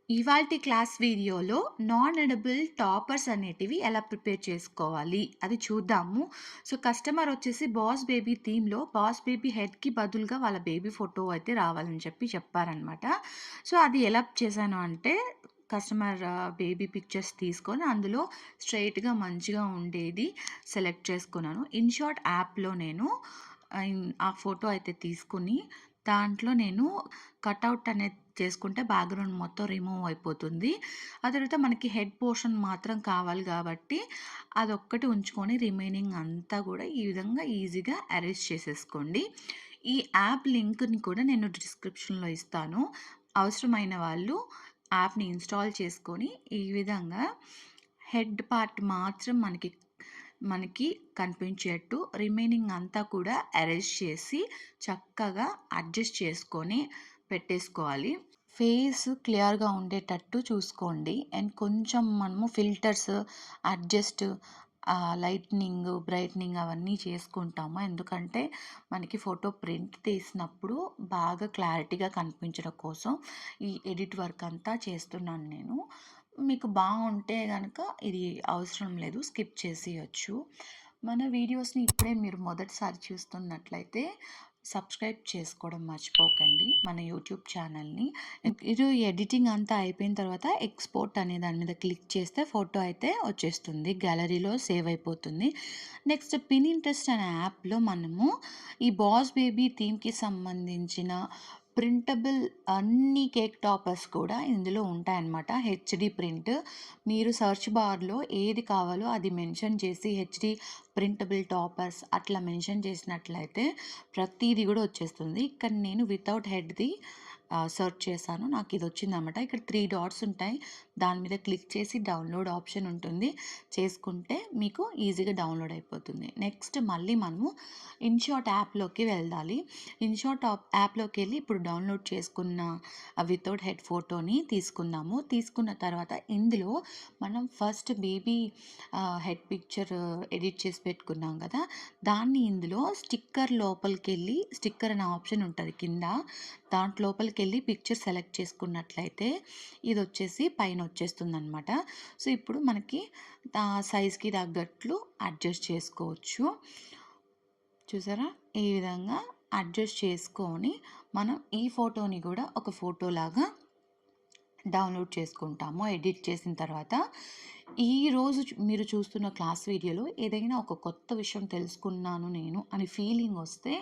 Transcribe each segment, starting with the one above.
ఇవాల్టి క్లాస్ వీడియోలో non edible toppers అనేటివి ఎలా ప్రిపేర్ చేసుకోవాలి అది చూద్దాము. సో, కస్టమర్ వచ్చేసి బాస్ బేబీ థీమ్‌లో బాస్ బేబీ హెడ్‌కి బదులుగా వాళ్ళ బేబీ ఫోటో అయితే రావాలని చెప్పారనమాట. సో, అది ఎలా చేశాను అంటే కస్టమర్ బేబీ పిక్చర్స్ తీసుకొని అందులో స్ట్రెయిట్‌గా మంచిగా ఉండేది సెలెక్ట్ చేసుకున్నాను. ఇన్‌షాట్ యాప్‌లో నేను ఆ ఫోటో అయితే తీసుకొని దాంట్లో నేను కటౌట్ అనేది చేసుకుంటే బ్యాక్‌గ్రౌండ్ మొత్తం రిమూవ్ అయిపోతుంది. ఆ తర్వాత మనకి హెడ్ పోర్షన్ మాత్రం కావాలి గాబట్టి, అదొక్కటి ఉంచుకొని రిమైనింగ్ అంతా గూడా ఈ విధంగా ఈజీగా అరేంజ్ చేసేసుకోండి. ఈ యాప్ లింక్‌ని కూడా నేను డిస్క్రిప్షన్‌లో ఇస్తాను. అవసరమైన వాళ్ళు యాప్‌ని ఇన్‌స్టాల్ చేసుకొని, ఈ విధంగా హెడ్ పార్ట్ మాత్రం మనకి కనిపించేట్టు రిమైనింగ్ అంతా కూడా అరేంజ్ చేసి, చక్కగా అడ్జస్ట్ చేసుకొని పెట్టేసుకోవాలి. ఫేస్ క్లియర్‌గా ఉండేటట్టు చూసుకోండి. అండ్ కొంచెం మనము ఫిల్టర్స్ అడ్జస్ట్ లైట్నింగ్, బ్రైట్నింగ్ అవన్నీ చేసుకుంటాము. ఎందుకంటే మనకి ఫోటో ప్రింట్ తీసినప్పుడు బాగా క్లారిటీగా కనిపించడం కోసం ఈ ఎడిట్ వర్క్ అంతా చేస్తున్నాను నేను. మీకు బాగుంటే గనక ఇది అవసరం లేదు. స్కిప్ చేసేయొచ్చు. మన వీడియోస్‌ని ఇప్పుడే మీరు మొదటిసారి చూస్తున్నట్లయితే సబ్స్క్రైబ్ చేసుకోవడం మర్చిపోకండి మన యూట్యూబ్ ఛానల్‌ని. మీరు ఎడిటింగ్ అంతా అయిపోయిన తర్వాత ఎక్స్‌పోర్ట్ అనే దాని మీద క్లిక్ చేస్తే ఫోటో అయితే వచ్చేస్తుంది. గ్యాలరీలో సేవ్ అయిపోతుంది. నెక్స్ట్ పినింట్రెస్ట్ అనే యాప్‌లో మనము ఈ బాస్ బేబీ థీమ్‌కి సంబంధించిన ప్రింటబుల్ అన్ని కేక్ టాపర్స్ కూడా ఇందులో ఉంటాయన్నమాట. HD print. మీరు సెర్చ్ బార్‌లో ఏది కావాలో అది మెన్షన్ చేసి హెచ్‌డి ప్రింటబుల్ టాపర్స్ అట్లా మెన్షన్ చేసినట్లయితే ప్రతీది కూడా వచ్చేస్తుంది. ఇక్కడ నేను వితౌట్ హెడ్‌ది సెర్చ్ చేశాను. నాకు ఇది వచ్చిందనమాట. ఇక్కడ 3 డాట్స్ ఉంటాయి. దాని మీద క్లిక్ చేసి డౌన్లోడ్ ఆప్షన్ ఉంటుంది. చేసుకుంటే మీకు ఈజీగా డౌన్లోడ్ అయిపోతుంది. నెక్స్ట్ మళ్ళీ మనము ఇన్‌షాట్ యాప్‌లోకి వెళ్ళాలి. ఇన్‌షాట్ యాప్‌లోకి వెళ్ళి ఇప్పుడు డౌన్లోడ్ చేసుకున్న వితౌట్ హెడ్ ఫోటోని తీసుకుందాము. తీసుకున్న తర్వాత ఇందులో మనం first baby head picture edit చేసి పెట్టుకున్నాం కదా! దాన్ని ఇందులో స్టిక్కర్ లోపలికెళ్ళి స్టిక్కర్ అనే ఆప్షన్ ఉంటది కింద. దాంట్ లోపలికెళ్ళి పిక్చర్ సెలెక్ట్ చేసుకున్నట్లయితే ఇదొచ్చేసి పైన వచ్చేస్తుందనమాట. సో, ఇప్పుడు మనకి సైజ్‌కి తగ్గట్లు అడ్జస్ట్ చేసుకోవచ్చు. చూసారా? ఈ విధంగా అడ్జస్ట్ చేసుకొని మనం ఈ ఫోటోని గూడా ఒక ఫోటోలాగా డౌన్లోడ్ చేసుకుంటాము ఎడిట్ చేసిన తర్వాత. ఈరోజు మీరు చూస్తున్న క్లాస్ వీడియోలో ఏదైనా ఒక కొత్త విషయం తెలుసుకున్నాను నేను అని ఫీలింగ్ వస్తే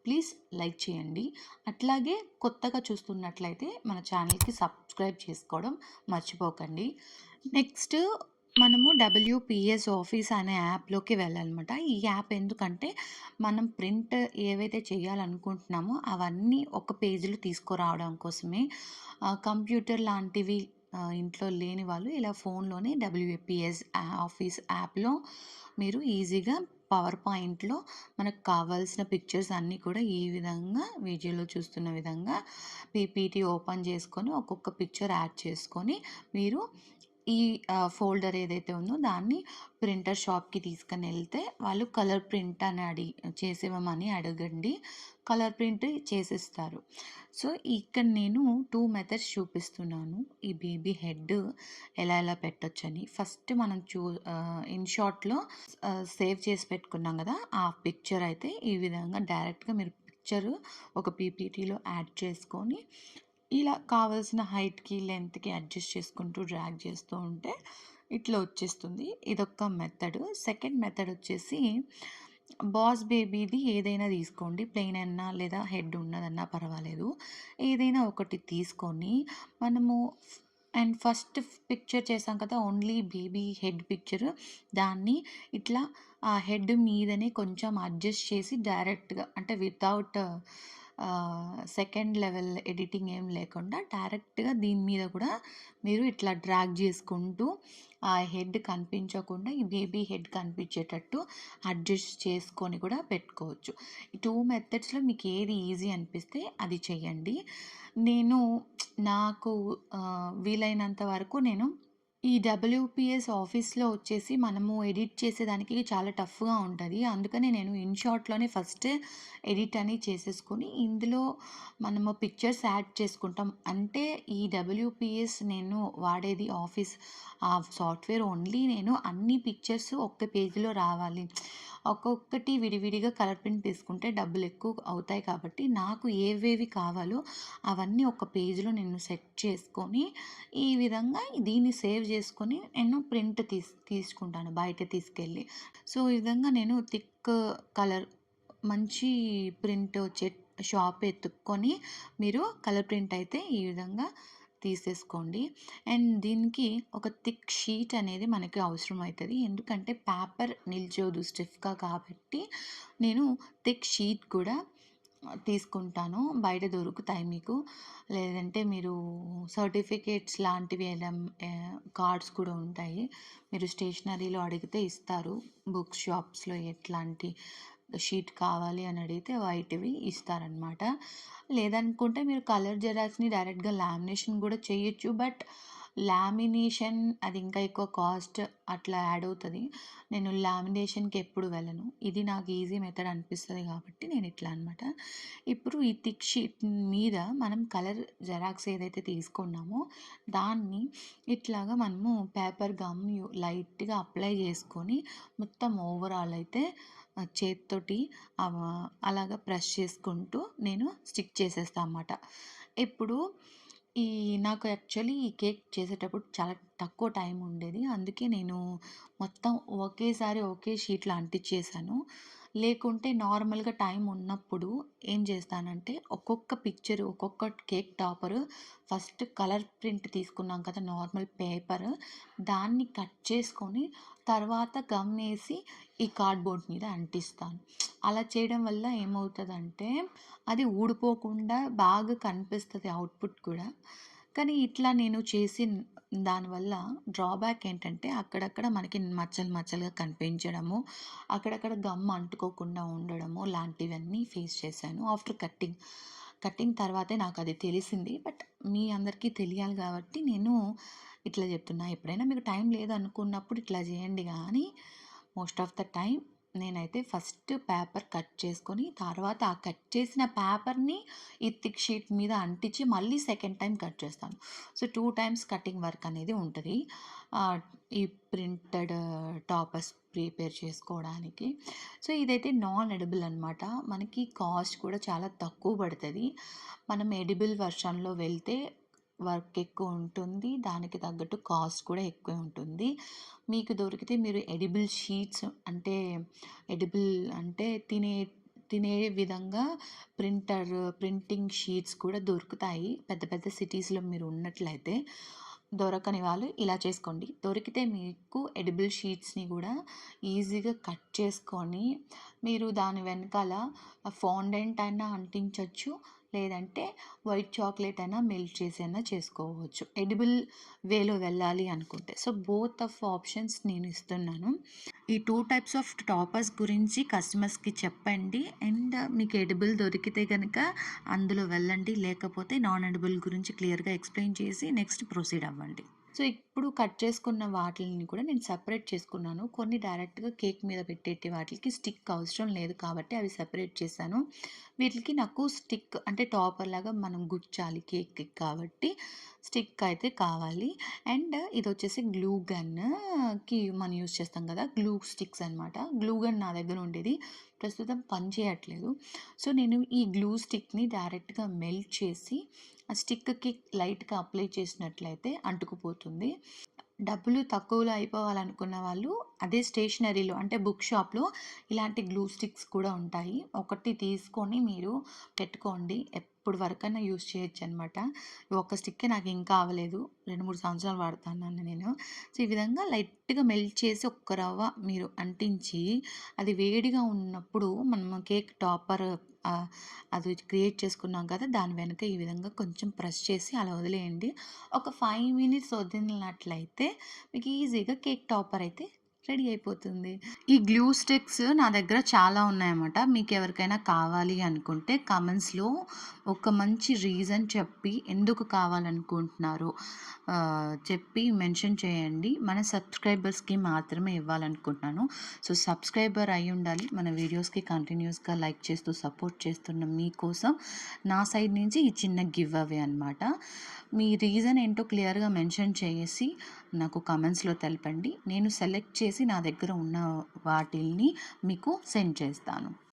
ప్లీజ్ లైక్ చేయండి. అట్లాగే కొత్తగా చూస్తున్నట్లయితే మన ఛానల్‌కి సబ్స్క్రైబ్ చేసుకోవడం మర్చిపోకండి. నెక్స్ట్ మనము డబ్ల్యూపీఎస్ ఆఫీస్ అనే యాప్‌లోకి వెళ్ళాలనమాట. ఈ యాప్ ఎందుకంటే మనం ప్రింట్ ఏవైతే చేయాలనుకుంటున్నామో అవన్నీ ఒక పేజ్‌లో తీసుకురావడం కోసమే. కంప్యూటర్ లాంటివి ఇంట్లో లేని వాళ్ళు ఇలా ఫోన్‌లోనే డబ్ల్యూపీఎస్ ఆఫీస్ యాప్‌లో మీరు ఈజీగా పవర్ పాయింట్‌లో మనకు కావాల్సిన పిక్చర్స్ అన్నీ కూడా ఈ విధంగా వీడియోలో చూస్తున్న విధంగా పీపీటీ ఓపెన్ చేసుకొని ఒక్కొక్క పిక్చర్ యాడ్ చేసుకొని మీరు ఈ ఫోల్డర్ ఏదైతే ఉందో దాన్ని ప్రింటర్ షాప్‌కి తీసుకొనెళ్తే వాళ్ళు కలర్ ప్రింట్ అని చేసివ్వమని అడగండి. కలర్ ప్రింట్ చేసిస్తారు. సో, ఇక్కడ నేను 2 మెథడ్స్ చూపిస్తున్నాను. ఈ బేబీ హెడ్ ఎలా పెట్టొచ్చని. ఫస్ట్ మనం ఇన్‌షాట్‌లో సేవ్ చేసి పెట్టుకున్నాం గదా! ఆ పిక్చర్ అయితే ఈ విధంగా డైరెక్ట్‌గా మీరు పిక్చరు ఒక పీపీటీలో యాడ్ చేసుకొని ఇలా కావాల్సిన హైట్‌కి, లెంగ్త్‌కి అడ్జస్ట్ చేసుకుంటూ డ్రాగ్ చేస్తూ ఉంటే ఇట్లా వచ్చేస్తుంది. ఇదొక మెథడ్. సెకండ్ మెథడ్ వచ్చేసి బాస్ బేబీది ఏదైనా తీసుకోండి. ప్లెయిన్ అన్నా లేదా హెడ్ ఉన్నదన్నా పర్వాలేదు. ఏదైనా ఒకటి తీసుకొని మనము అండ్ ఫస్ట్ పిక్చర్ చేసాం కదా! ఓన్లీ బేబీ హెడ్ పిక్చర్ దాన్ని ఇట్లా ఆ హెడ్ మీదనే కొంచెం అడ్జస్ట్ చేసి డైరెక్ట్‌గా అంటే వితౌట్ సెకండ్ లెవెల్ ఎడిటింగ్ ఏం లేకుండా డైరెక్ట్‌గా దీని మీద కూడా మీరు ఇట్లా డ్రాగ్ చేసుకుంటూ ఆ హెడ్ కనిపించకుండా ఈ బేబీ హెడ్ కనిపించేటట్టు అడ్జస్ట్ చేసుకొని కూడా పెట్టుకోవచ్చు. ఈ 2 మెథడ్స్‌లో మీకు ఏది ఈజీ అనిపిస్తే అది చేయండి. నేను నాకు వీలైనంత వరకు నేను ఈ డబ్ల్యూపీఎస్ ఆఫీస్‌లో వచ్చేసి మనము ఎడిట్ చేసేదానికి చాలా టఫ్‌గా ఉంటది. అందుకని నేను ఇన్‌షాట్‌లోనే ఫస్ట్ ఎడిట్ అని చేసేసుకొని, ఇందులో మనము పిక్చర్స్ యాడ్ చేసుకుంటాం. అంటే ఈ డబ్ల్యూపీఎస్ నేను వాడేది ఆఫీస్ ఆ సాఫ్ట్‌వేర్ ఓన్లీ నేను అన్ని పిక్చర్స్ ఒక్క పేజ్‌లో రావాలి. ఒక్కొక్కటి విడివిడిగా కలర్ ప్రింట్ తీసుకుంటే డబ్బులెక్కువ అవుతాయి కాబట్టి, నాకు ఏవేవి కావాలో అవన్నీ ఒక పేజ్‌లో నేను సెట్ చేసుకొని, ఈ విధంగా దీన్ని సేవ్ చేసుకొని నేను ప్రింట్ తీసుకుంటాను బయట తీసుకెళ్ళి. సో, ఈ విధంగా నేను థిక్ కలర్ మంచి ప్రింట్ వచ్చే షాప్ ఎతుక్కొని మీరు కలర్ ప్రింట్ అయితే ఈ విధంగా తీసేసుకోండి. అండ్ దీనికి ఒక థిక్ షీట్ అనేది మనకి అవసరం అవుతది. ఎందుకంటే పేపర్ నిల్చోదు స్టిఫ్‌గా కాబట్టి నేను థిక్ షీట్ కూడా తీసుకుంటాను. బయట దొరుకుతాయి మీకు. లేదంటే మీరు సర్టిఫికేట్స్ లాంటివి కార్డ్స్ కూడా ఉంటాయి. మీరు స్టేషనరీలో అడిగితే ఇస్తారు. బుక్ షాప్స్‌లో ఎట్లాంటి షీట్ కావాలి అని అడిగితే వైట్‌వి ఇస్తారనమాట. లేదనుకుంటే మీరు కలర్ జెరాక్స్‌ని డైరెక్ట్‌గా లామినేషన్ కూడా చేయొచ్చు. బట్ లామినేషన్ అది ఇంకా ఎక్కువ కాస్ట్ అట్లా యాడ్ అవుతది. నేను లామినేషన్‌కి ఎప్పుడు వెళ్ళను. ఇది నాకు ఈజీ మెథడ్ అనిపిస్తది కాబట్టి నేను ఇట్లా అనమాట. ఇప్పుడు ఈ థిక్ షీట్ మీద మనం కలర్ జెరాక్స్ ఏదైతే తీసుకున్నామో దాన్ని ఇట్లాగా మనము పేపర్ గమ్ లైట్‌గా అప్లై చేసుకొని మొత్తం ఓవరాల్ అయితే చేత్తోటి అలాగా ప్రెస్ చేసుకుంటూ నేను స్టిక్ చేసేస్తా అనమాట. ఇప్పుడు ఈ నాకు యాక్చువల్లీ ఈ కేక్ చేసేటప్పుడు చాలా తక్కువ టైం ఉండేది. అందుకే నేను మొత్తం ఒకేసారి ఒకే షీట్‌లో అంటించేసాను. లేకుంటే నార్మల్‌గా టైం ఉన్నప్పుడు ఏం చేస్తానంటే ఒక్కొక్క పిక్చర్, ఒక్కొక్క cake topper first colour print తీసుకున్నాం కదా! నార్మల్ పేపర్ దాన్ని కట్ చేసుకొని తర్వాత గమ్ ఏసి ఈ కార్డ్‌బోర్డ్ మీద అంటిస్తాను. అలా చేయడం వల్ల ఏమవుతదంటే అది ఊడిపోకుండా బాగా కనిపిస్తది అవుట్‌పుట్ కూడా. కానీ ఇట్లా నేను చేసిన దానివల్ల డ్రాబ్యాక్ ఏంటంటే అక్కడక్కడ మనకి మచ్చలు మచ్చలుగా కనిపించడము, అక్కడక్కడ గమ్ అంటుకోకుండా ఉండడము లాంటివన్నీ ఫేస్ చేశాను ఆఫ్టర్ కట్టింగ్. కట్టింగ్ తర్వాతే నాకది తెలిసింది. బట్ మీ అందరికీ తెలియాలి కాబట్టి నేను ఇట్లా చెప్తున్నా. ఎప్పుడైనా మీకు టైం లేదనుకున్నప్పుడు ఇట్లా చేయండి గానీ, మోస్ట్ ఆఫ్ ద టైమ్ నేనైతే ఫస్ట్ పేపర్ కట్ చేసుకొని, తర్వాత ఆ కట్ చేసిన పేపర్‌ని ఈ థిక్ షీట్ మీద అంటించి మళ్ళీ సెకండ్ టైమ్ కట్ చేస్తాను. సో, 2 టైమ్స్ కటింగ్ వర్క్ అనేది ఉంటది. ఆహ్, ఈ ప్రింటెడ్ టాపర్స్ ప్రిపేర్ చేసుకోవడానికి. సో, ఇదైతే నాన్ ఎడిబుల్ అనమాట. మనకి కాస్ట్ కూడా చాలా తక్కువ పడతది. మనం ఎడిబుల్ వర్షన్‌లో వెళ్తే వర్క్ ఎక్కువ ఉంటుంది. దానికి తగ్గట్టు కాస్ట్ కూడా ఎక్కువే ఉంటుంది. మీకు దొరికితే మీరు ఎడిబుల్ షీట్స్ అంటే ఎడిబుల్ అంటే తినే విధంగా ప్రింటింగ్ షీట్స్ కూడా దొరుకుతాయి. పెద్ద పెద్ద సిటీస్‌లో మీరు ఉన్నట్లయితే. దొరకని వాళ్ళు ఇలా చేసుకోండి. దొరికితే మీకు ఎడిబుల్ షీట్స్‌ని గూడా ఈజీగా కట్ చేసుకొని, మీరు దాని వెనకాల ఫాండెంట్ అయినా అంటించొచ్చు. లేదంటే వైట్ చాక్లేట్ అయినా మెల్ట్ చేసి అయినా చేసుకోవచ్చు. ఎడిబుల్ వేలో వెళ్ళాలి అనుకుంటే. సో, బోత్ ఆఫ్ ఆప్షన్స్ నేను ఇస్తున్నాను. ఈ 2 టైప్స్ ఆఫ్ టాపర్స్ గురించి కస్టమర్స్‌కి చెప్పండి. అండ్ మీకు ఎడిబుల్ దొరికితే గనక అందులో వెళ్ళండి. లేకపోతే నాన్ ఎడిబుల్ గురించి క్లియర్‌గా ఎక్స్‌ప్లెయిన్ చేసి నెక్స్ట్ ప్రొసీడ్ అవ్వండి. సో, ఇప్పుడు కట్ చేసుకున్న వాటిలిని కూడా నేను సెపరేట్ చేసుకున్నాను. కొన్ని డైరెక్ట్‌గా కేక్ మీద పెట్టేటి వాటిలికి స్టిక్ అవసరం లేదు కాబట్టి అవి సెపరేట్ చేశాను. వీటిలికి నాకు స్టిక్ అంటే టాపర్‌లాగా మనం గుచ్చాలి కేక్‌కి కాబట్టి స్టిక్ అయితే కావాలి. అండ్ ఇదొచ్చేసి గ్లూ గన్‌కి మనం యూజ్ చేస్తాం కదా! గ్లూ స్టిక్స్ అనమాట. గ్లూ గన్ నా దగ్గర ఉండేది. ప్రస్తుతం పని చేయట్లేదు. సో, నేను ఈ గ్లూ స్టిక్‌ని డైరెక్ట్‌గా మెల్ట్ చేసి ఆ స్టిక్‌కి లైట్‌గా అప్లై చేసినట్లయితే అంటుకుపోతుంది. డబ్బులు తక్కువలో అయిపోవాలనుకున్న వాళ్ళు అదే స్టేషనరీలో అంటే బుక్ షాప్‌లో ఇలాంటి గ్లూ స్టిక్స్ కూడా ఉంటాయి. ఒకటి తీసుకొని మీరు పెట్టుకోండి. ఎప్పటి వరకైనా యూజ్ చేయొచ్చనమాట. ఒక్క స్టిక్కే నాకు ఇంకా అవ్వలేదు. 2, 3 సంవత్సరాలు వాడుతున్నాను నేను. సో, ఈ విధంగా లైట్‌గా మెల్ట్ చేసి ఒక్క రవ్వ మీరు అంటించి అది వేడిగా ఉన్నప్పుడు మనం కేక్ టాపర్ ఆహ్, అది క్రియేట్ చేసుకున్నాం కదా! దాని వెనక ఈ విధంగా కొంచెం ప్రెస్ చేసి అలా వదిలేయండి. ఒక 5 మినిట్స్ వదిలినట్లయితే మీకు ఈజీగా కేక్ టాపర్ అయితే రెడీ అయిపోతుంది. ఈ గ్లూ స్టిక్స్ నా దగ్గర చాలా ఉన్నాయన్నమాట. మీకెవరికైనా కావాలి అనుకుంటే కామెంట్స్‌లో ఒక మంచి రీజన్ చెప్పి ఎందుకు కావాలనుకుంటున్నారో చెప్పి మెన్షన్ చేయండి. మన సబ్స్క్రైబర్స్‌కి మాత్రమే ఇవ్వాలనుకుంటున్నాను. సో, సబ్స్క్రైబర్ అయ్యుండాలి. మన వీడియోస్‌కి కంటిన్యూయస్‌గా లైక్ చేస్తూ సపోర్ట్ చేస్తున్న మీకోసం నా సైడ్ నుంచి ఈ చిన్న గివ్ అవే అనమాట. మీ రీజన్ ఏంటో క్లియర్‌గా మెన్షన్ చేసి నాకు కామెంట్స్‌లో తెలపండి. నేను సెలెక్ట్ చేసి నా దగ్గర ఉన్న వాటిల్ని మీకు సెండ్ చేస్తాను.